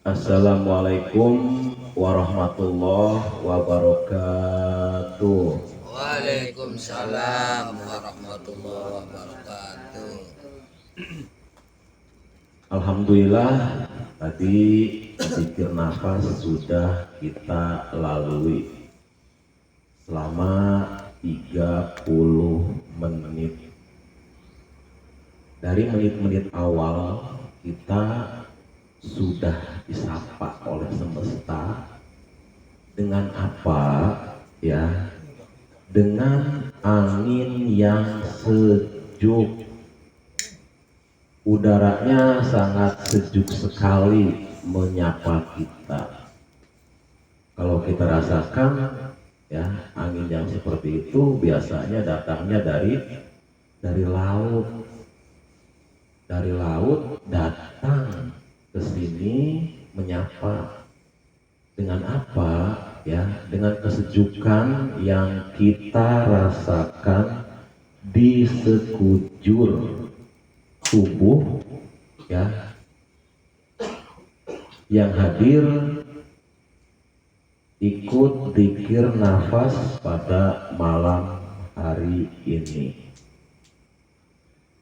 Assalamualaikum warahmatullahi wabarakatuh. Waalaikumsalam warahmatullahi wabarakatuh. Alhamdulillah, tadi zikir nafas sudah kita lalui selama 30 menit. Dari menit-menit awal kita sudah disapa oleh semesta dengan apa ya? Dengan angin yang sejuk. Udaranya sangat sejuk sekali menyapa kita. Kalau kita rasakan ya, angin yang seperti itu biasanya datangnya dari laut. Dari laut datang ke sini menyapa. Dengan apa ya? Dengan kesejukan yang kita rasakan di sekujur tubuh ya, yang hadir ikut zikir nafas pada malam hari ini.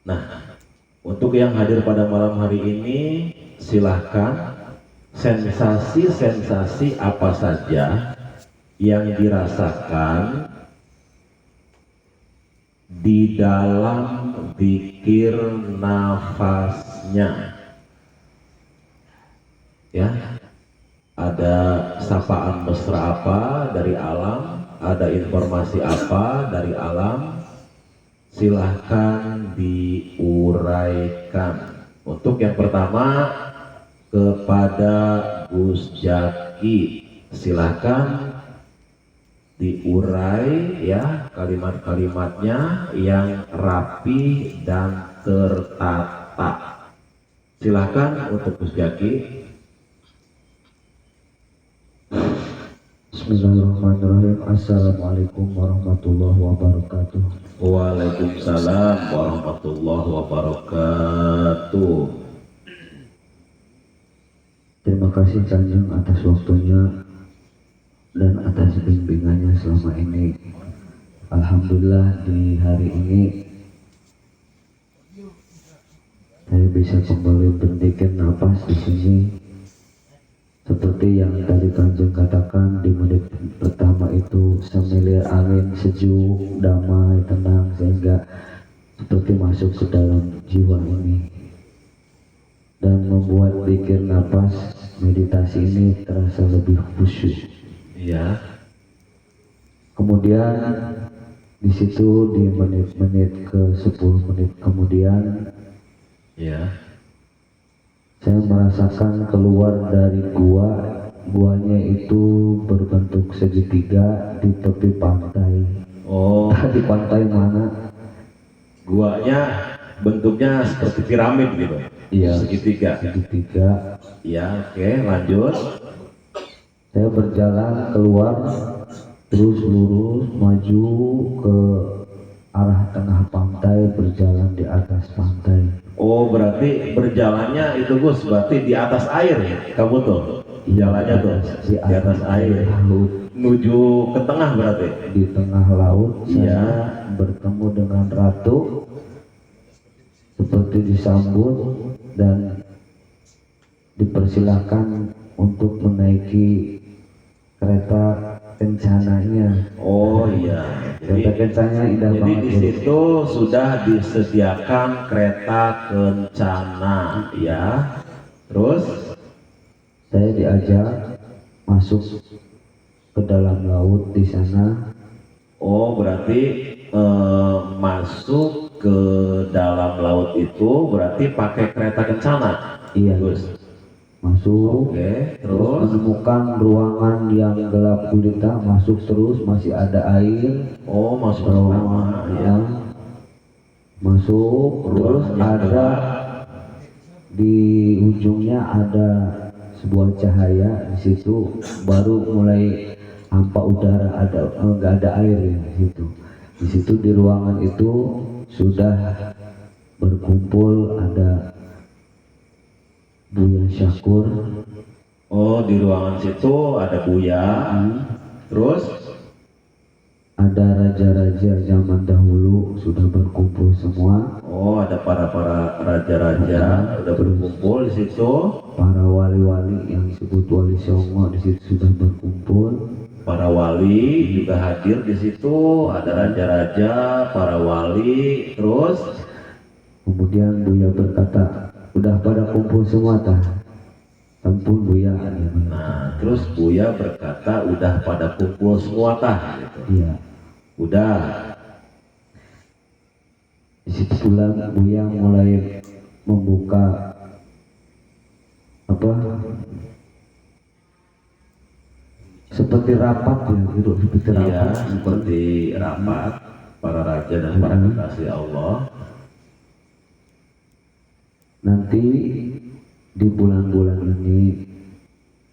Nah, untuk yang hadir pada malam hari ini, silahkan sensasi-sensasi apa saja yang dirasakan di dalam zikir nafasnya. Ya, ada sapaan mesra apa dari alam, ada informasi apa dari alam, silahkan diuraikan. Untuk yang pertama, kepada Gus Jaki, silahkan diurai ya kalimat-kalimatnya yang rapi dan tertata. Silahkan untuk Gus Jaki. Bismillahirrahmanirrahim. Assalamualaikum warahmatullahi wabarakatuh. Waalaikumsalam warahmatullahi wabarakatuh. Terima kasih Kanjeng atas waktunya dan atas bimbingannya selama ini. Alhamdulillah di hari ini saya bisa kembali berzikir nafas di sini. Seperti yang tadi Kanjeng katakan di menit pertama itu, semilir angin sejuk, damai, tenang, sehingga seperti masuk ke dalam jiwa ini dan membuat zikir nafas meditasi ini terasa lebih khusyuk. Ya. Kemudian di situ di menit-menit ke 10 menit kemudian Ya. saya merasakan keluar dari guanya itu berbentuk segitiga di tepi pantai. Oh, Di pantai mana? guanya bentuknya seperti piramid gitu. Iya, Segitiga. segitiga. Ya, oke, lanjut. Saya berjalan keluar terus lurus maju ke arah tengah pantai, berjalan di atas pantai. Oh, berarti berjalannya itu Gus, berarti di atas air ya? Kamu tuh jalannya tuh di atas air, laut. menuju ke tengah berarti. Di tengah laut Iya. saya bertemu dengan ratu, seperti disambut dan dipersilakan untuk menaiki kereta kencananya. Oh iya. Kereta kencananya indah Jadi banget. di situ sudah disediakan kereta kencana ya. Terus Saya diajak masuk ke dalam laut di sana. oh berarti masuk ke dalam laut itu berarti pakai kereta kencana. Iya, Gus. masuk. Oke, Terus terus menemukan ruangan yang gelap gulita, masuk terus, masih ada air. oh masuk ke Ruangan ya. yang masuk, terus Ruangan yang ada gelap. di ujungnya ada sebuah cahaya. Di situ baru mulai hampa udara, ada nggak ada air ya di situ. Di situ di ruangan itu sudah berkumpul ada Buya Syakur, Oh, di ruangan situ ada Buya. Terus ada raja-raja zaman dahulu sudah berkumpul semua, oh, ada para raja-raja udah berkumpul di situ. para wali-wali yang disebut wali songo di situ sudah berkumpul. Para wali juga hadir di situ, ada raja-raja, para wali. Terus Kemudian Buya berkata, udah pada kumpul semua tah? Tempun Buya. nah, terus Buya berkata, udah pada kumpul semua tah gitu. Iya. Udah. Di situ pula Buya mulai membuka apa? Seperti rapat ya, gitu, seperti Iya, rapat. seperti rapat para raja dan para kekasih Allah. Nanti di bulan-bulan ini,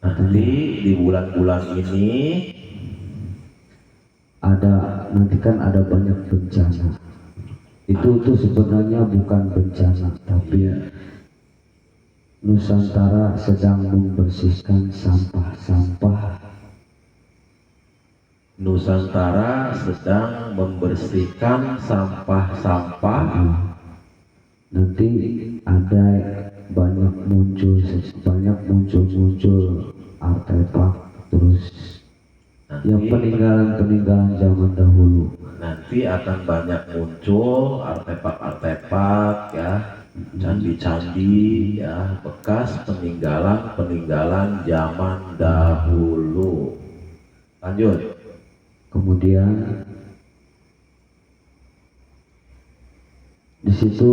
Nanti di bulan-bulan ini nanti kan ada banyak bencana. Itu sebenarnya bukan bencana, tapi Nusantara sedang membersihkan sampah-sampah. Nusantara sedang membersihkan sampah-sampah. Nanti ada banyak muncul artefak, terus yang peninggalan zaman dahulu. Nanti akan banyak muncul artefak-artefak ya, candi-candi ya, bekas peninggalan zaman dahulu. Lanjut. Kemudian di situ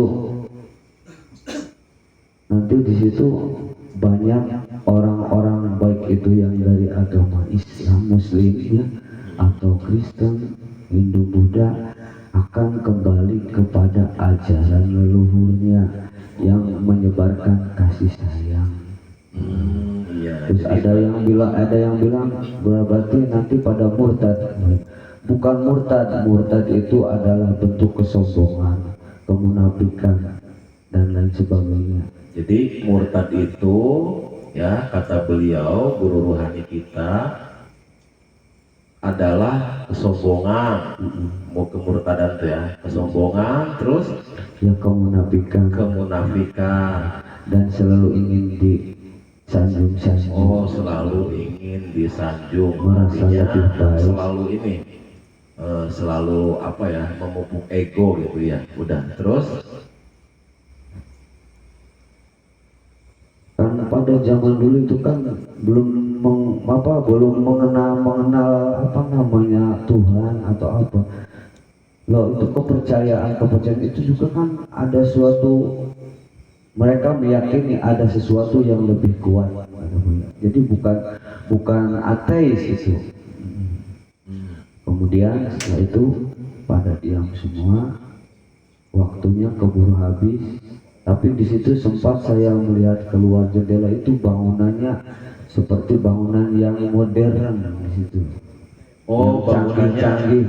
banyak orang-orang baik itu yang dari agama Islam, Muslim ya, atau Kristen, Hindu, Buddha akan kembali kepada ajaran leluhurnya yang menyebarkan kasih sayang. Iya. Terus ada yang bilang berarti nanti pada murtad. Bukan murtad itu adalah bentuk kesombongan, kemunafikan dan lain sebagainya. Jadi murtad itu ya, kata beliau guru rohani kita, adalah kesombongan. Mau kemurtadan tuh ya, kesombongan, terus Ya kemunafikan dan selalu ingin disanjung-sanjung. oh, selalu ingin disanjung, Merasa artinya lebih baik. selalu ini selalu apa ya, memupuk ego gitu ya. Udah, terus Kan pada zaman dulu itu kan belum mengenal apa namanya Tuhan atau apa. Loh, itu kepercayaan itu juga kan ada suatu, mereka meyakini ada sesuatu yang lebih kuat. Jadi bukan ateis itu. Kemudian setelah itu pada diam semua, waktunya keburu habis. Tapi di situ sempat saya melihat keluar jendela itu bangunannya seperti bangunan yang modern di situ. oh, Yang bangunannya canggih,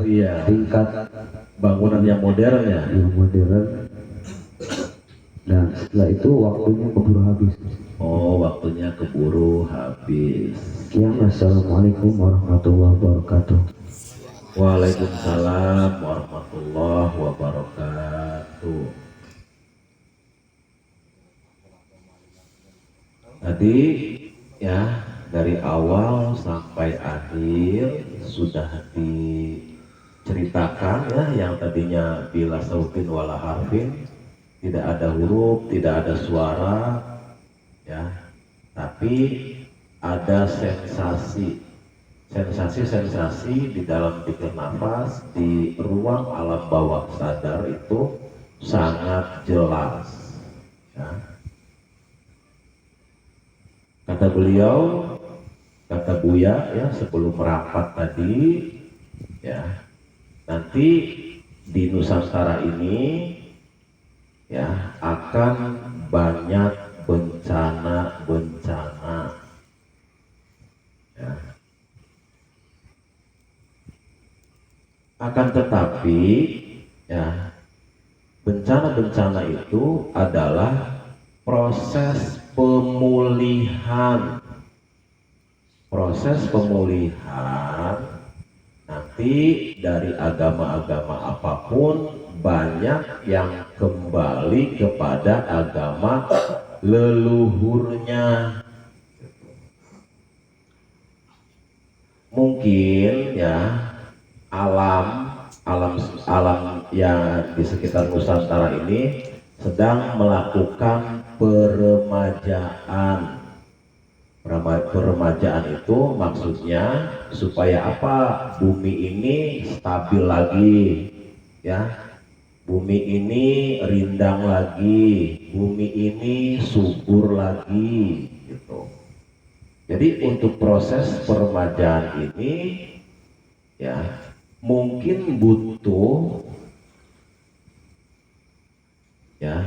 iya, tingkat bangunan yang modern ya. yang modern. Dan setelah itu waktunya keburu habis. Oh, waktunya keburu habis. Sekian, assalamualaikum warahmatullahi wabarakatuh. Waalaikumsalam warahmatullahi wabarakatuh. Tadi ya, dari awal sampai akhir sudah diceritakan ya, yang tadinya bila sautin wala harfin, tidak ada huruf, tidak ada suara ya, tapi ada sensasi di dalam pikir nafas, di ruang alam bawah sadar itu sangat jelas ya. Kata beliau, kata Buya ya, sebelum merapat tadi ya, nanti di Nusantara ini ya akan banyak bencana ya. Akan tetapi ya, bencana-bencana itu adalah proses pemulihan proses pemulihan nanti dari agama-agama apapun banyak yang kembali kepada agama leluhurnya. Mungkin ya alam yang di sekitar Nusantara ini sedang melakukan peremajaan. Peremajaan itu maksudnya supaya apa? Bumi ini stabil lagi, ya. Bumi ini rindang lagi, bumi ini subur lagi, gitu. Jadi untuk proses peremajaan ini, ya mungkin butuh, ya,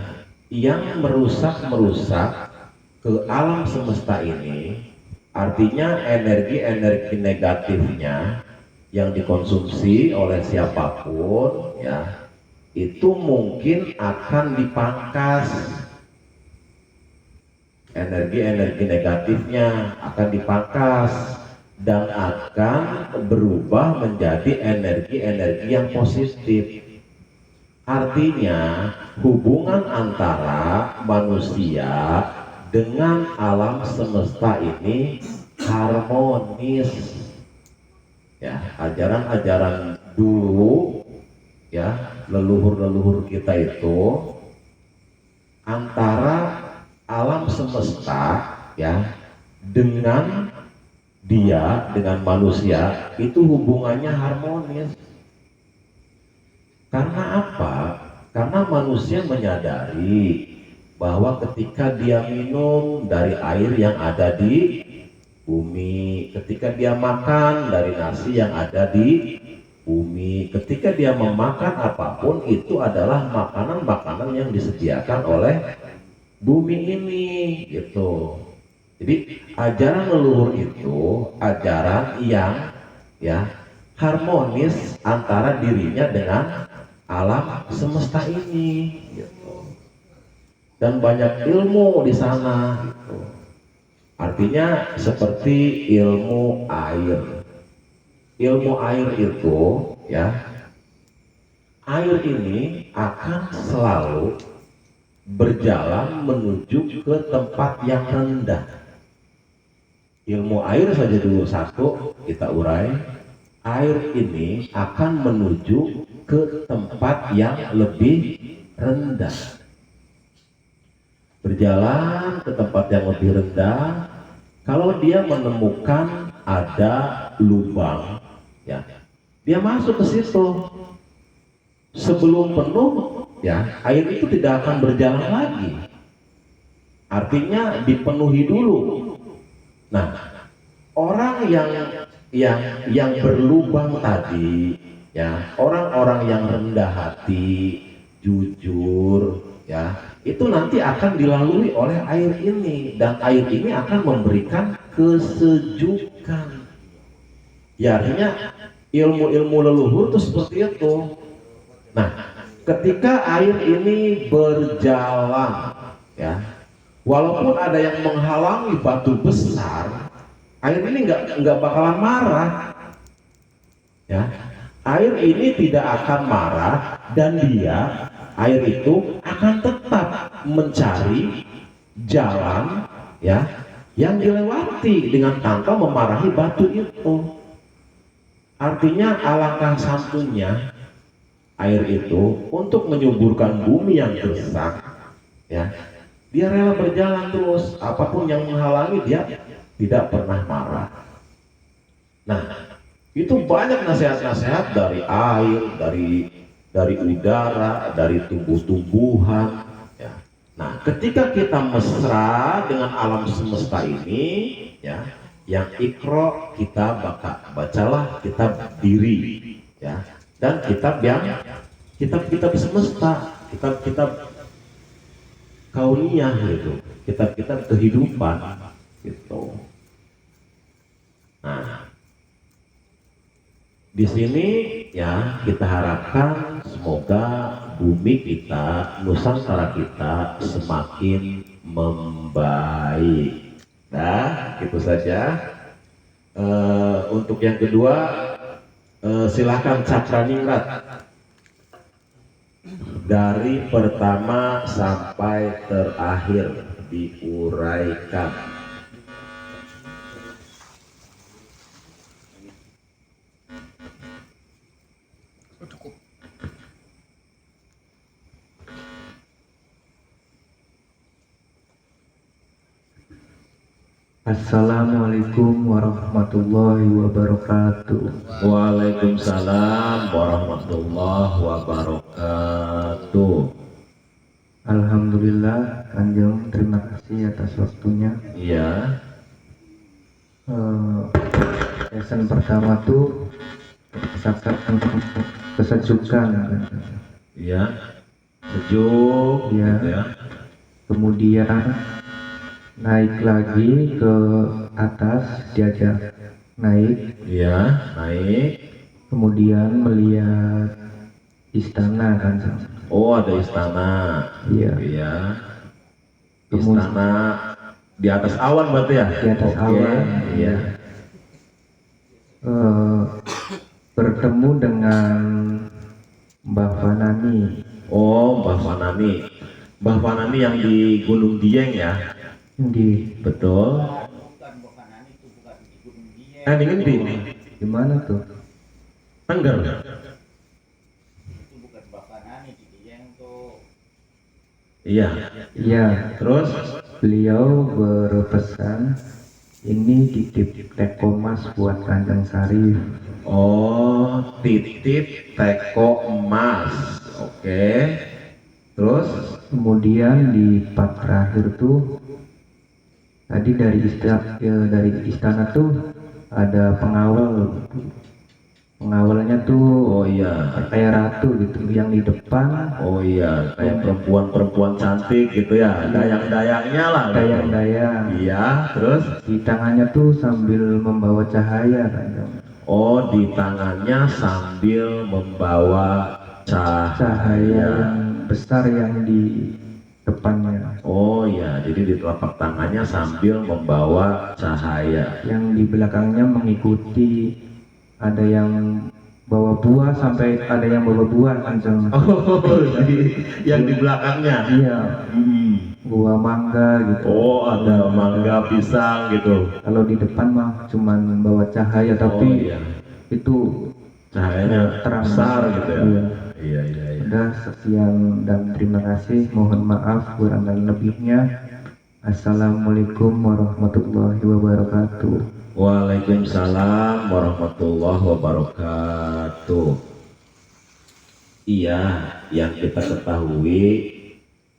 yang merusak ke alam semesta ini, artinya energi-energi negatifnya yang dikonsumsi oleh siapapun, ya, itu mungkin akan dipangkas. Energi-energi negatifnya akan dipangkas dan akan berubah menjadi energi-energi yang positif. Artinya hubungan antara manusia dengan alam semesta ini harmonis. Ya, ajaran-ajaran dulu, ya, leluhur-leluhur kita itu antara alam semesta, ya, dengan manusia itu hubungannya harmonis. Karena apa? Karena manusia menyadari bahwa ketika dia minum dari air yang ada di bumi, ketika dia makan dari nasi yang ada di bumi, ketika dia memakan apapun itu adalah makanan-makanan yang disediakan oleh bumi ini, gitu. Jadi ajaran leluhur itu ajaran yang, ya, harmonis antara dirinya dengan alam semesta ini, gitu. Dan banyak ilmu di sana, gitu. Artinya seperti ilmu air. Ilmu air itu, ya, air ini akan selalu berjalan menuju ke tempat yang rendah. Ilmu air saja dulu satu kita urai. Air ini akan menuju ke tempat yang lebih rendah. Berjalan ke tempat yang lebih rendah, kalau dia menemukan ada lubang, ya, dia masuk ke situ. Sebelum penuh, ya, air itu tidak akan berjalan lagi. Artinya dipenuhi dulu. Nah, orang yang berlubang tadi, ya, orang-orang yang rendah hati, jujur, ya, itu nanti akan dilalui oleh air ini, dan air ini akan memberikan kesejukan. Ya, artinya ilmu-ilmu leluhur itu seperti itu. Nah, ketika air ini berjalan, ya, walaupun ada yang menghalangi batu besar, air ini nggak bakalan marah, ya. Air ini tidak akan marah dan air itu akan tetap mencari jalan, ya, yang dilewati dengan tanpa memarahi batu itu. Artinya alangkah santunnya air itu untuk menyuburkan bumi yang gersang, ya, dia rela berjalan terus, apapun yang menghalangi dia tidak pernah marah. Nah, itu banyak nasihat-nasihat dari air, dari udara, dari tumbuh-tumbuhan, ya. Nah, ketika kita mesra dengan alam semesta ini, ya, yang ikro kita bacalah kitab diri, ya, dan kitab semesta, kitab kauniyah, gitu, kitab kehidupan, gitu. Nah, di sini, ya, kita harapkan semoga bumi kita, Nusantara kita semakin membaik. Nah, itu saja. Untuk yang kedua, silakan cakraningrat dari pertama sampai terakhir diuraikan. Assalamualaikum warahmatullahi wabarakatuh. Waalaikumsalam warahmatullahi wabarakatuh. Alhamdulillah, Kanjeng, terima kasih atas waktunya. Iya, Lesson pertama tuh rasakan kesejukan, iya, sejuk, Iya. gitu ya. kemudian naik lagi ke atas, diajak naik, Iya, naik. kemudian melihat istana, Kanjeng. Oh, ada istana. Iya. Iya. Kemudian- Istana di atas awan berarti ya? Di atas Oke, awan. Iya. Bertemu dengan Mbah Fanani Oh, Mbah Fanani. Mbah Fanani yang di Gunung Dieng ya? di Betul. Ini ngendi? di mana tuh? Tengger. Iya. Iya, Terus? beliau berpesan ini titip teko emas buat Kanjeng Sarif. Oh, titip teko emas. Oke. Terus? Kemudian di part terakhir tuh tadi dari istana tuh ada pengawal. Pengawalnya tuh Oh iya. kayak ratu gitu, yang di depan Oh iya, kayak perempuan-perempuan cantik gitu ya. Dayang-dayangnya lah. gitu. dayang-dayang. Iya, terus? Di tangannya tuh sambil membawa cahaya, Kanjeng. Oh, di tangannya sambil membawa Cahaya cahaya. yang besar yang di depannya. Oh iya, jadi di telapak tangannya sambil membawa cahaya. Yang di belakangnya mengikuti, ada yang bawa buah sampai ada yang bawa buah, Kanjeng. Oh, yang di belakangnya. Iya, Hmm. buah mangga gitu. Oh, ada mangga, pisang gitu. Kalau di depan mah cuman bawa cahaya, Oh tapi iya, itu cahayanya terang. besar gitu ya. Iya. Iya, iya, iya. Udah, sekian dan terima kasih. Mohon maaf kurang dan lebihnya. Assalamualaikum warahmatullahi wabarakatuh. Waalaikumsalam warahmatullahi wabarakatuh. Iya, yang kita ketahui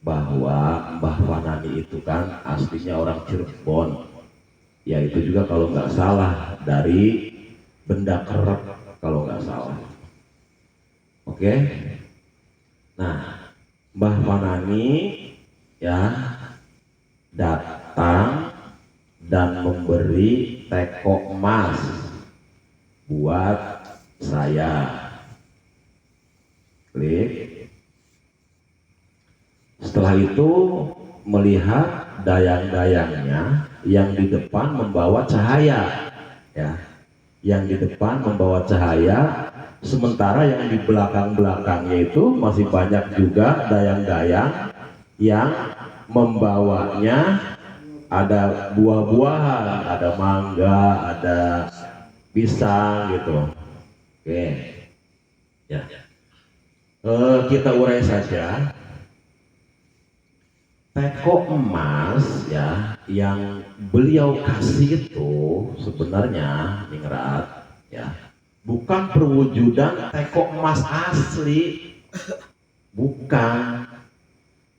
bahwa Mbah Fanani itu kan aslinya orang Cirebon. Ya itu juga kalau nggak salah dari Benda Kerep kalau nggak salah. Oke. Nah, Mbah Fanani ya datang dan memberi teko emas buat saya. Klik. Setelah itu melihat dayang-dayangnya yang di depan membawa cahaya, ya, yang di depan membawa cahaya, sementara yang di belakang-belakangnya itu masih banyak juga dayang-dayang yang membawanya. Ada buah-buahan, ada mangga, ada pisang gitu. Oke, ya. Kita urai saja. Teko emas ya yang beliau kasih itu sebenarnya ningrat ya bukan perwujudan teko emas asli, bukan.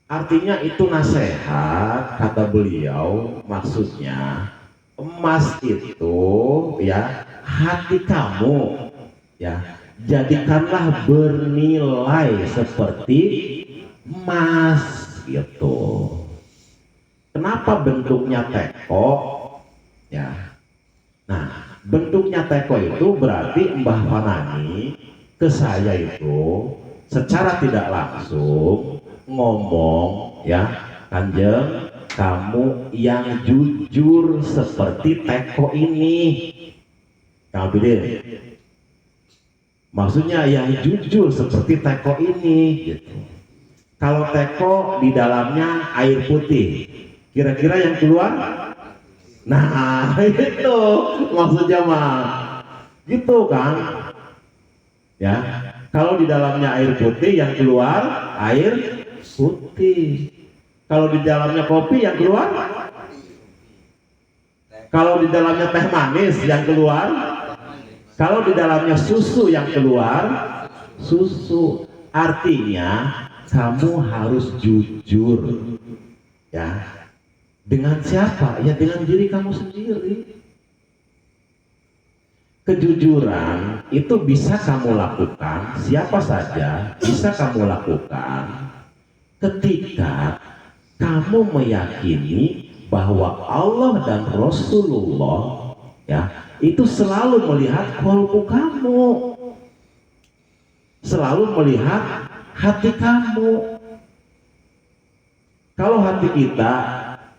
Artinya itu nasihat kata beliau, maksudnya emas itu ya hati kamu ya jadikanlah bernilai seperti emas gitu. Kenapa bentuknya teko ya? Nah, bentuknya teko itu berarti Mbah Fanani ke saya itu secara tidak langsung ngomong ya, Kanjeng, kamu yang jujur seperti teko ini Kang Abidin, maksudnya yang jujur seperti teko ini gitu. Kalau teko di dalamnya air putih, kira-kira yang keluar, nah itu maksudnya mah gitu kan ya. Kalau di dalamnya air putih, yang keluar air putih. Kalau di dalamnya kopi, yang keluar, kalau di dalamnya teh manis, yang keluar, kalau di dalamnya susu, yang keluar susu. Artinya kamu harus jujur ya. Dengan siapa? Ya dengan diri kamu sendiri. Kejujuran itu bisa kamu lakukan, siapa saja bisa kamu lakukan ketika kamu meyakini bahwa Allah dan Rasulullah ya itu selalu melihat qalbu kamu, selalu melihat hati kamu. Kalau hati kita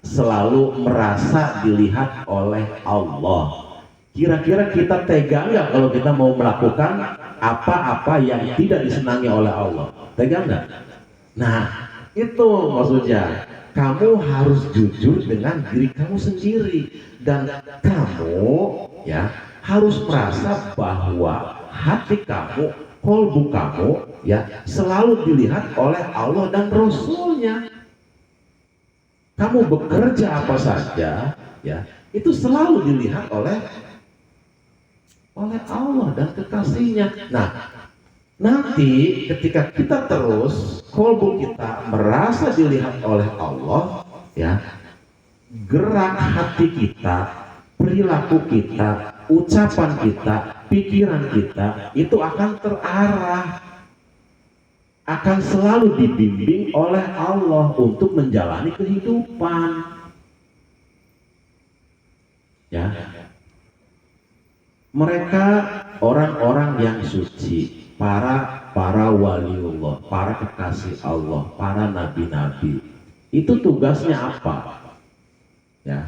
selalu merasa dilihat oleh Allah, kira-kira kita tega nggak kalau kita mau melakukan apa-apa yang tidak disenangi oleh Allah? Tega nggak? Nah, itu maksudnya. Kamu harus jujur dengan diri kamu sendiri. Dan kamu ya harus merasa bahwa hati kamu, qalbu kamu ya selalu dilihat oleh Allah dan Rasulnya. Kamu bekerja apa saja ya itu selalu dilihat oleh Allah dan kekasihnya. Nah, nanti ketika kita terus qalbu kita merasa dilihat oleh Allah ya, gerak hati kita, perilaku kita, ucapan kita, pikiran kita itu akan terarah, akan selalu dibimbing oleh Allah untuk menjalani kehidupan ya. Mereka orang-orang yang suci, para waliullah, para kekasih Allah, para nabi-nabi, itu tugasnya apa? Ya,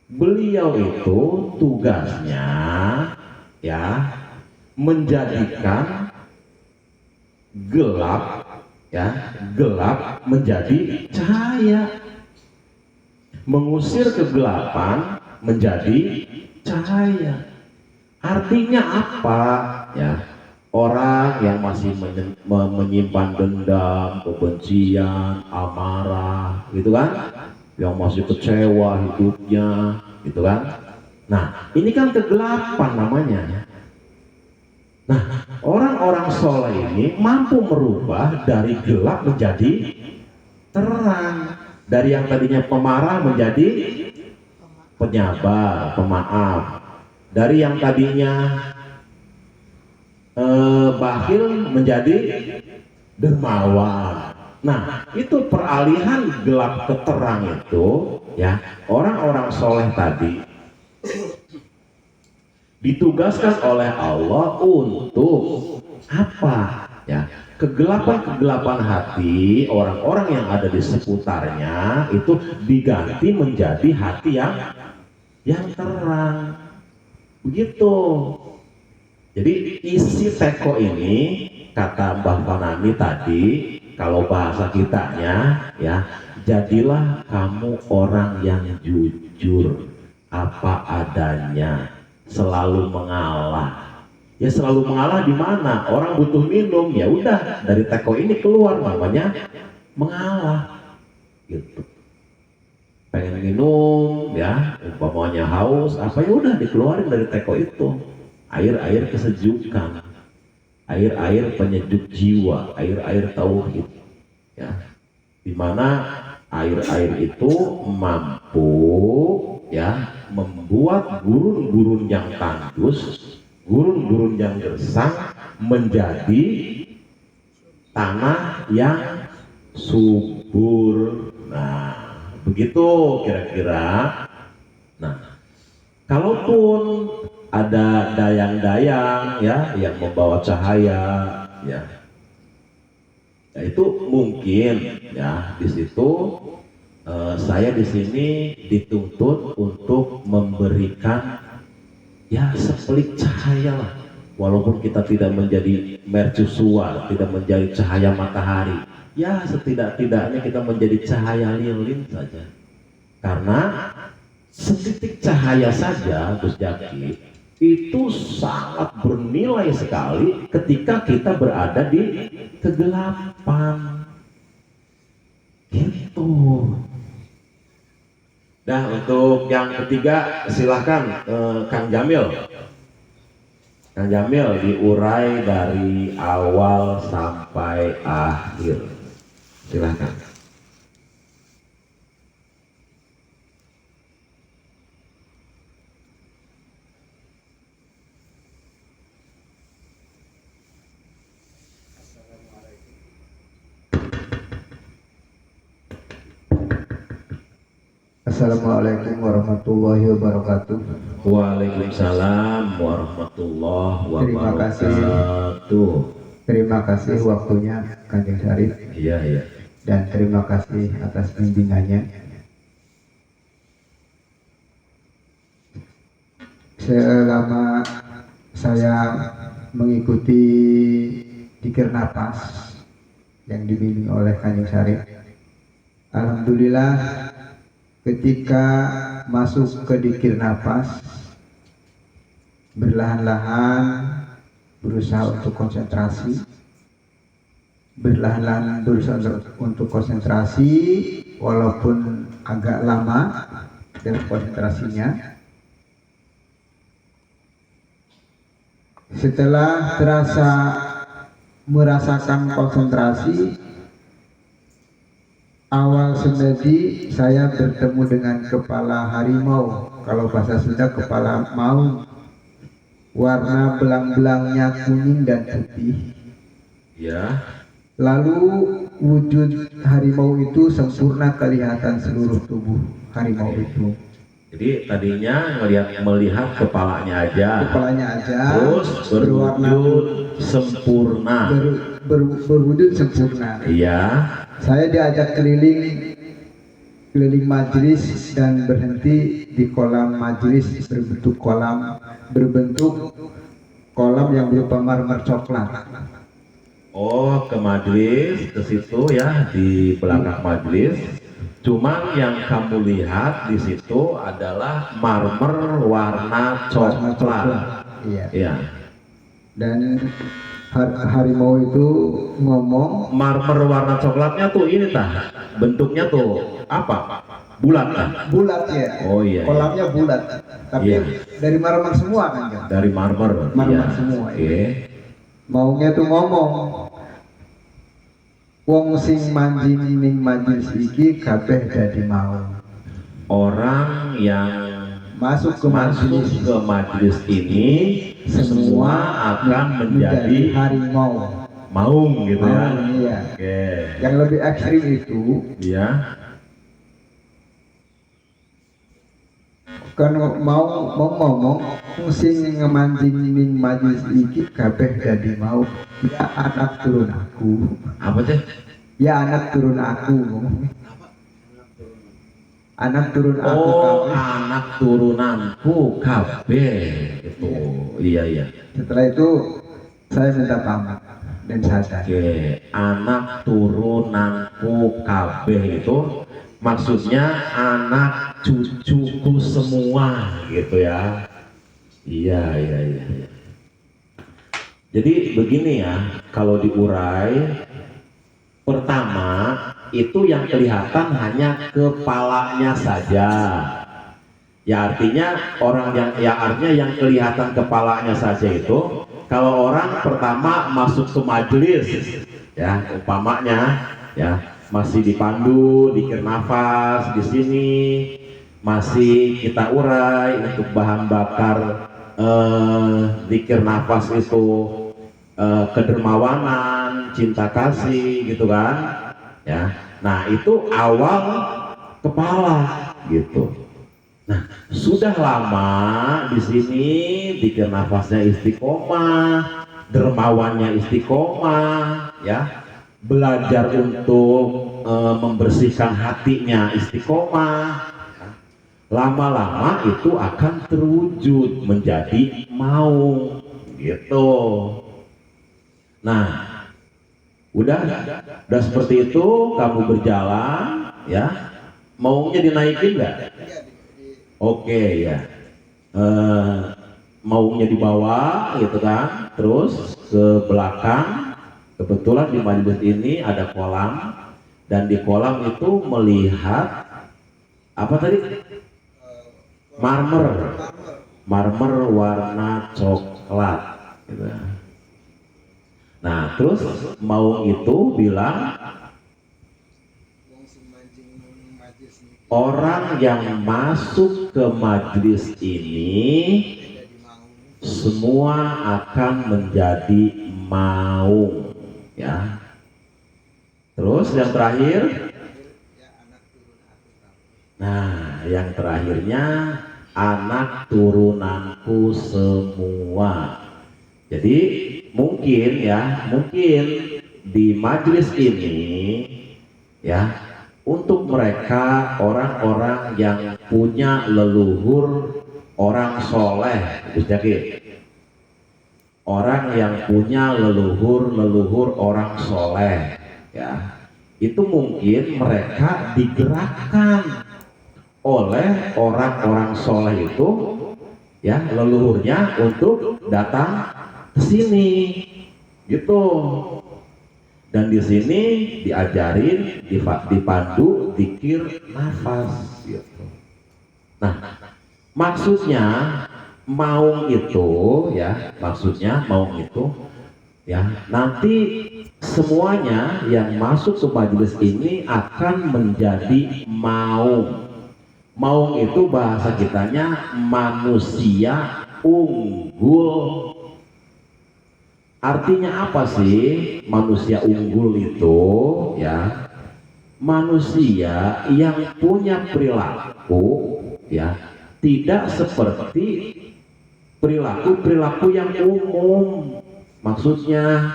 beliau itu tugasnya ya menjadikan gelap menjadi cahaya, mengusir kegelapan menjadi cahaya. Artinya apa ya? Orang yang masih menyimpan dendam, kebencian, amarah, gitu kan? Yang masih kecewa hidupnya, gitu kan? Nah, ini kan kegelapan namanya. Nah, orang-orang soleh ini mampu merubah dari gelap menjadi terang, dari yang tadinya pemarah menjadi penyabar, pemaaf, dari yang tadinya bakhil menjadi dermawan. Nah, itu peralihan gelap ke terang itu ya, orang-orang soleh tadi ditugaskan oleh Allah untuk apa ya? Kegelapan-kegelapan hati orang-orang yang ada di seputarnya itu diganti menjadi hati yang terang. Begitu. Jadi isi teko ini kata Mbah Fanami tadi, kalau bahasa kitanya ya, jadilah kamu orang yang jujur apa adanya, selalu mengalah. Ya selalu mengalah di mana? Orang butuh minum, ya udah dari teko ini keluar namanya mengalah. Gitu. Pengen minum ya, umpamanya haus, apa ya udah dikeluarin dari teko itu. Air-air kesejukan, air-air penyejuk jiwa, air-air tauhid ya, dimana air-air itu mampu ya membuat gurun-gurun yang tandus, gurun-gurun yang gersang menjadi tanah yang subur. Nah, begitu kira-kira. Nah, kalaupun ada dayang-dayang ya yang membawa cahaya ya, ya itu mungkin ya di situ saya di sini dituntut untuk memberikan ya sepelik cahaya lah. Walaupun kita tidak menjadi mercusuar, tidak menjadi cahaya matahari, ya setidak-tidaknya kita menjadi cahaya lilin saja. Karena setitik cahaya saja, Gus Jaki, itu sangat bernilai sekali ketika kita berada di kegelapan. Gitu. Nah, untuk yang ketiga silahkan Kang Jamil. Kang Jamil diurai dari awal sampai akhir. Silahkan. Assalamualaikum warahmatullahi wabarakatuh. Waalaikumsalam warahmatullahi Terima kasih. wabarakatuh. Terima kasih waktunya Kanjeng Syarif Iya, iya. dan terima kasih atas bimbingannya. Selama saya mengikuti dikir napas yang dibimbing oleh Kanjeng Syarif, alhamdulillah ketika masuk ke dikir napas, berlahan-lahan berusaha untuk konsentrasi, berlahan-lahan berusaha untuk konsentrasi, walaupun agak lama dalam konsentrasinya. Setelah merasakan konsentrasi, awal semedi saya bertemu dengan kepala harimau, kalau bahasa Sunda kepala maung, warna belang-belangnya kuning dan putih. Ya. Lalu wujud harimau itu sempurna kelihatan seluruh tubuh harimau itu. Jadi tadinya melihat kepalanya aja. Kepalanya aja, Terus berwarna berwujud sempurna. berwujud sempurna. Iya. Saya diajak keliling majelis dan berhenti di kolam majelis berbentuk kolam yang berupa marmer coklat. Oh, ke majelis, ke situ ya, di belakang majelis. Cuman yang kamu lihat di situ adalah marmer warna coklat. Iya. Iya. Dan harimau itu ngomong, Marmer warna coklatnya tuh ini tah. Bentuknya tuh apa? Bulat tah. bulat ya. Oh iya. Kolamnya bulat, tapi Iya. dari marmer semua kan Jang? Dari marmer. Marmer Iya. semua, Oke. Maunya tuh ngomong, wong sing manjing ning majelis iki kabeh dadi mau. Orang yang Masuk ke majelis ini semua akan menjadi harimau. maung gitu ya. Iya. Oke. Yang lebih ekstrim itu Iya. kan mau ngomong sing ngemanjing ning majelis iki kabeh dadi mau. Ya anak turun aku. Apa teh? Ya anak turun aku. Anak turun aku Oh, kabeh. anak turunanku kabeh itu. Iya, iya. Setelah itu saya minta pamit dan sadar. Oke, anak turunanku kabeh itu maksudnya anak cucuku semua gitu ya. Iya, iya, iya, iya. Jadi begini ya, kalau diurai, pertama itu yang kelihatan hanya kepalanya saja. Ya artinya artinya yang kelihatan kepalanya saja itu, kalau orang pertama masuk ke majelis, ya umpamanya, ya masih dipandu, dikir nafas di sini, masih kita urai untuk bahan bakar dikir nafas itu kedermawanan, cinta kasih gitu kan. Ya, nah itu awal kepala gitu. Nah, sudah lama di sini dikir nafasnya istiqomah, dermawannya istiqomah, ya, belajar untuk membersihkan hatinya istiqomah. Ya. lama-lama itu akan terwujud menjadi maung gitu. Nah, udah seperti itu kamu berjalan ya, maungnya dinaikin nggak? Oke ya, maungnya dibawa gitu kan, terus ke belakang. Kebetulan di majelis ini ada kolam, dan di kolam itu melihat apa tadi? Marmer warna coklat gitu. Nah, terus maung itu bilang, orang yang masuk ke majelis ini semua akan menjadi maung ya. Terus yang terakhir, nah yang terakhirnya anak turunanku semua. Jadi mungkin di majelis ini ya, untuk mereka orang-orang yang punya leluhur orang soleh, orang yang punya leluhur orang soleh ya, itu mungkin mereka digerakkan oleh orang-orang soleh itu ya, leluhurnya untuk datang ke sini gitu. Dan di sini diajarin, dipandu zikir nafas gitu. Nah, maksudnya maung itu ya, nanti semuanya yang masuk ke majelis ini akan menjadi maung. Maung itu bahasa kitanya manusia unggul. Artinya apa sih manusia unggul itu ya? Manusia yang punya perilaku ya, tidak seperti perilaku yang umum. Maksudnya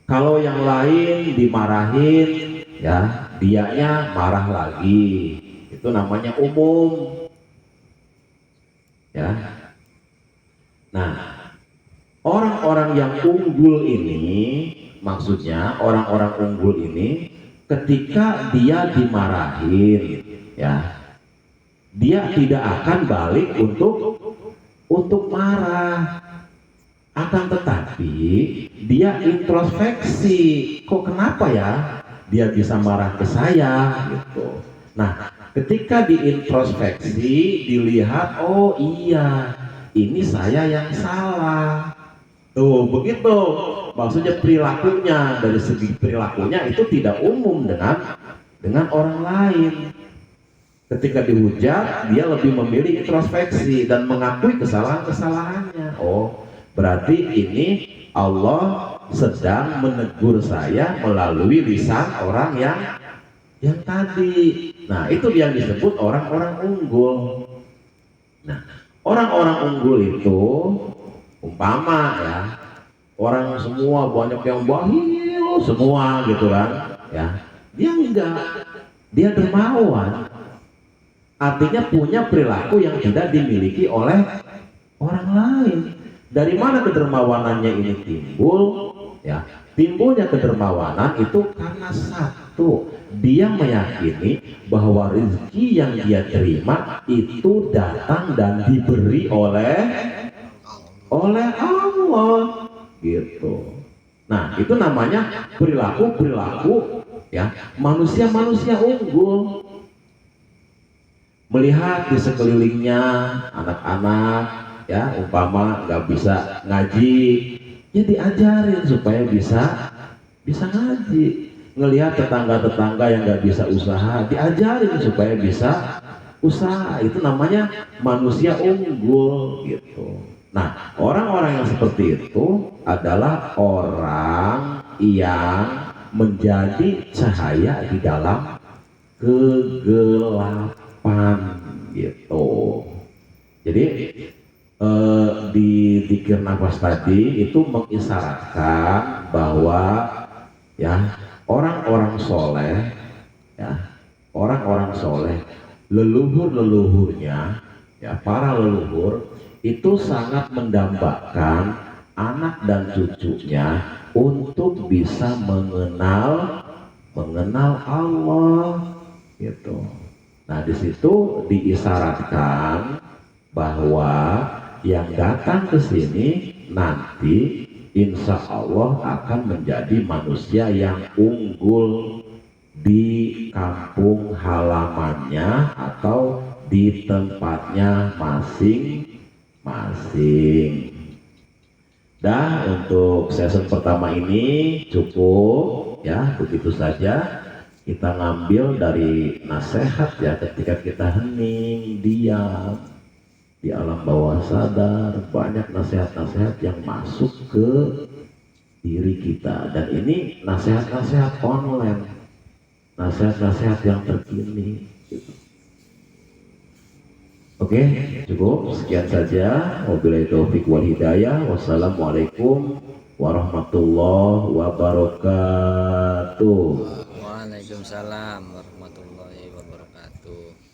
kalau yang lain dimarahin ya, dianya marah lagi, itu namanya umum ya. Nah, orang-orang yang unggul ini, maksudnya orang-orang unggul ini ketika dia dimarahin ya, dia tidak akan balik untuk marah, akan tetapi dia introspeksi, kok kenapa ya dia bisa marah ke saya gitu. Nah, ketika diintrospeksi, dilihat, oh iya, ini saya yang salah. Tuh, begitu. Maksudnya perilakunya, dari segi perilakunya itu tidak umum dengan orang lain. Ketika dihujat, dia lebih memilih introspeksi dan mengakui kesalahan-kesalahannya. Oh, berarti ini Allah sedang menegur saya melalui lisan orang yang tadi. Nah, itu yang disebut orang-orang unggul. Nah, orang-orang unggul itu umpama ya, orang semua banyak yang bahil semua gitu kan ya, dia enggak, dia dermawan, artinya punya perilaku yang tidak dimiliki oleh orang lain. Dari mana kedermawanannya ini timbul ya? Timbulnya kedermawanan itu karena satu, dia meyakini bahwa rezeki yang dia terima itu datang dan diberi oleh Allah gitu. Nah, itu namanya perilaku ya, manusia unggul. Melihat di sekelilingnya anak-anak ya, umpama nggak bisa ngaji, ya diajarin supaya bisa ngaji. Ngelihat tetangga-tetangga yang nggak bisa usaha, diajarin supaya bisa usaha. Itu namanya manusia unggul gitu. Nah, orang-orang yang seperti itu adalah orang yang menjadi cahaya di dalam kegelapan gitu. Jadi di zikir nafas tadi itu mengisyaratkan bahwa ya, orang-orang soleh ya, orang-orang soleh leluhur-leluhurnya, ya para leluhur itu sangat mendambakan anak dan cucunya untuk bisa mengenal Allah gitu. Nah, di situ diisyaratkan bahwa yang datang ke sini nanti insya Allah akan menjadi manusia yang unggul di kampung halamannya atau di tempatnya masing-masing. Dan untuk season pertama ini cukup ya, begitu saja. Kita ngambil dari nasihat ya, ketika kita hening, diam di alam bawah sadar, banyak nasihat-nasihat yang masuk ke diri kita. Dan ini nasihat-nasihat online, nasihat-nasihat yang terkini gitu. Oke, cukup sekian saja. Wabillahi taufiq wal hidayah. Wassalamualaikum warahmatullahi wabarakatuh. Waalaikumsalam warahmatullahi wabarakatuh.